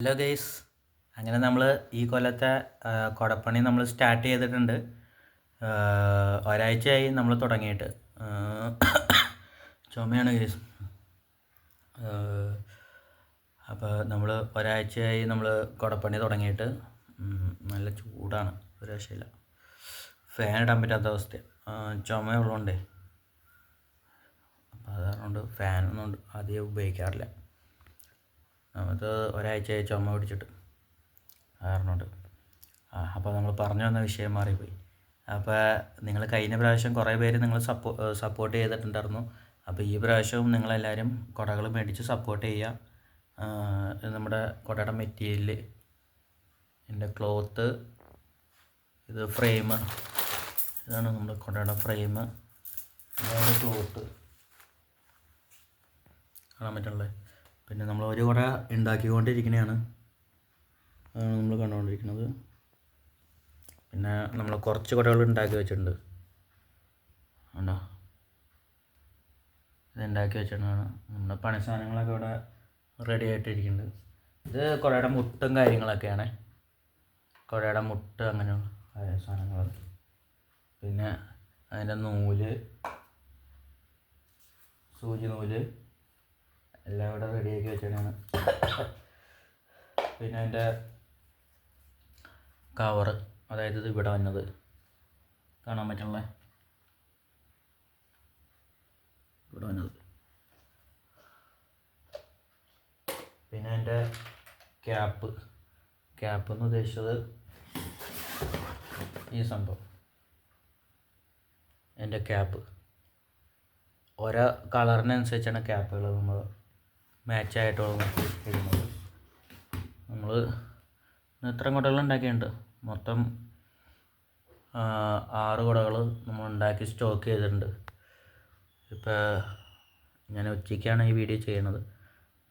Hello guys, അങ്ങനെ നമ്മൾ ഈ കൊല്ലത്തെ കുടപ്പണി നമ്മൾ സ്റ്റാർട്ട് ചെയ്തിട്ടുണ്ട്. ഒരാഴ്ചയായി നമ്മൾ തുടങ്ങിയിട്ട്. ചുമയാണ് ഗൈസ്. അപ്പോൾ നമ്മൾ ഒരാഴ്ചയായി നമ്മൾ കുടപ്പണി തുടങ്ങിയിട്ട്. നല്ല ചൂടാണ്, ഒരു രക്ഷയില്ല. ഫാൻ ഇടാൻ പറ്റാത്ത അവസ്ഥ, ചുമ ഉള്ളതുകൊണ്ടേ. അപ്പോൾ അതുകൊണ്ട് ഫാനൊന്നും അധികം ഉപയോഗിക്കാറില്ല. നമുക്ക് ഒരാഴ്ചയായി ചുമ പിടിച്ചിട്ട് കാരണമുണ്ട്. അപ്പോൾ നമ്മൾ പറഞ്ഞു വന്ന വിഷയം മാറിപ്പോയി. അപ്പോൾ നിങ്ങൾ കഴിഞ്ഞ പ്രാവശ്യം കുറേ പേര് നിങ്ങൾ സപ്പോർട്ട് ചെയ്തിട്ടുണ്ടായിരുന്നു. അപ്പോൾ ഈ പ്രാവശ്യവും നിങ്ങളെല്ലാവരും കുടകൾ മേടിച്ച് സപ്പോർട്ട് ചെയ്യുക. നമ്മുടെ കുടയുടെ മെറ്റീരിയൽ, ഇതിൻ്റെ ക്ലോത്ത്, ഇത് ഫ്രെയിം, ഇതാണ് നമ്മുടെ കുടയുടെ ഫ്രെയിം, ഇതാണ് ക്ലോത്ത് കാണാൻ പറ്റുള്ളത്. പിന്നെ നമ്മൾ ഒരു കുട ഉണ്ടാക്കിക്കൊണ്ടിരിക്കുന്നതാണ്, നമ്മൾ കണ്ടുകൊണ്ടിരിക്കുന്നത്. പിന്നെ നമ്മൾ കുറച്ച് കുടകൾ ഉണ്ടാക്കി വെച്ചിട്ടുണ്ട്. ഉണ്ടോ, ഇത് ഉണ്ടാക്കി വെച്ചിട്ടാണ് നമ്മുടെ പണി സാധനങ്ങളൊക്കെ ഇവിടെ റെഡി ആയിട്ടിരിക്കുന്നുണ്ട്. ഇത് കുടയുടെ മുട്ടും കാര്യങ്ങളൊക്കെയാണ്, കുടയുടെ മുട്ട് അങ്ങനെയുള്ള സാധനങ്ങൾ. പിന്നെ അതിൻ്റെ നൂല്, സൂചി നൂല് എല്ലാം ഇവിടെ റെഡിയാക്കി വെച്ചിട്ടാണ്. പിന്നെ അതിൻ്റെ കവറ്, അതായത് ഇത് ഇവിടെ വന്നത് കാണാൻ പറ്റുള്ള ഇവിടെ വന്നത്. പിന്നെ അതിൻ്റെ ക്യാപ്പ് എന്ന് ഉദ്ദേശിച്ചത് ഈ സംഭവം, എൻ്റെ ക്യാപ്പ്. ഓരോ കളറിനനുസരിച്ചാണ് ക്യാപ്പുകൾ നമ്മൾ മാച്ചായിട്ടുള്ള ഇടുന്നത്. നമ്മൾ ഇത്രയും കുടകൾ ഉണ്ടാക്കിയിട്ടുണ്ട്. മൊത്തം 6 കുടകൾ നമ്മൾ ഉണ്ടാക്കി സ്റ്റോക്ക് ചെയ്തിട്ടുണ്ട്. ഇപ്പോൾ ഞാൻ ഉച്ചയ്ക്കാണ് ഈ വീഡിയോ ചെയ്യണത്.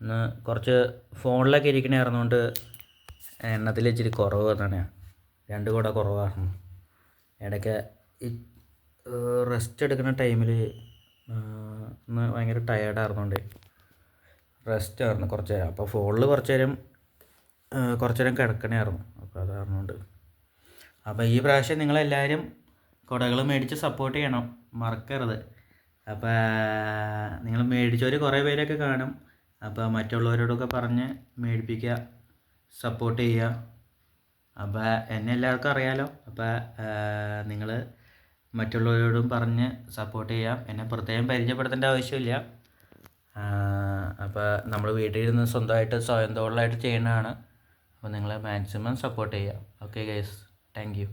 ഇന്ന് കുറച്ച് ഫോണിലൊക്കെ ഇരിക്കണായിരുന്നുകൊണ്ട് എണ്ണത്തിൽ ഇച്ചിരി കുറവ് വന്നാണ്, 2 കുട കുറവാണ്. ഇടയ്ക്ക് ഈ റെസ്റ്റ് എടുക്കുന്ന ടൈമിൽ ഇന്ന് ഭയങ്കര ടയേർഡായിരുന്നുകൊണ്ട് റെസ്റ്റ് ആയിരുന്നു കുറച്ച് നേരം. അപ്പോൾ ഫോണിൽ കുറച്ച് നേരം കിടക്കണമായിരുന്നു. അപ്പോൾ അത് കാരണമുണ്ട്. അപ്പോൾ ഈ പ്രാവശ്യം നിങ്ങളെല്ലാവരും കുടകൾ മേടിച്ച് സപ്പോർട്ട് ചെയ്യണം, മറക്കരുത്. അപ്പോൾ നിങ്ങൾ മേടിച്ചവർ കുറേ പേരൊക്കെ കാണും. അപ്പോൾ മറ്റുള്ളവരോടൊക്കെ പറഞ്ഞ് മേടിപ്പിക്കുക, സപ്പോർട്ട് ചെയ്യുക. അപ്പോൾ എന്നെ എല്ലാവർക്കും അറിയാലോ. അപ്പോൾ നിങ്ങൾ മറ്റുള്ളവരോടും പറഞ്ഞ് സപ്പോർട്ട് ചെയ്യാം. എന്നെ പ്രത്യേകം പരിചയപ്പെടുത്തേണ്ട ആവശ്യമില്ല. അപ്പോൾ നമ്മൾ വീട്ടിലിരുന്ന് സ്വയം തൊഴിലായിട്ട് ചെയ്യുന്നതാണ്. അപ്പോൾ നിങ്ങൾ മാക്സിമം സപ്പോർട്ട് ചെയ്യുക. Okay guys, thank you.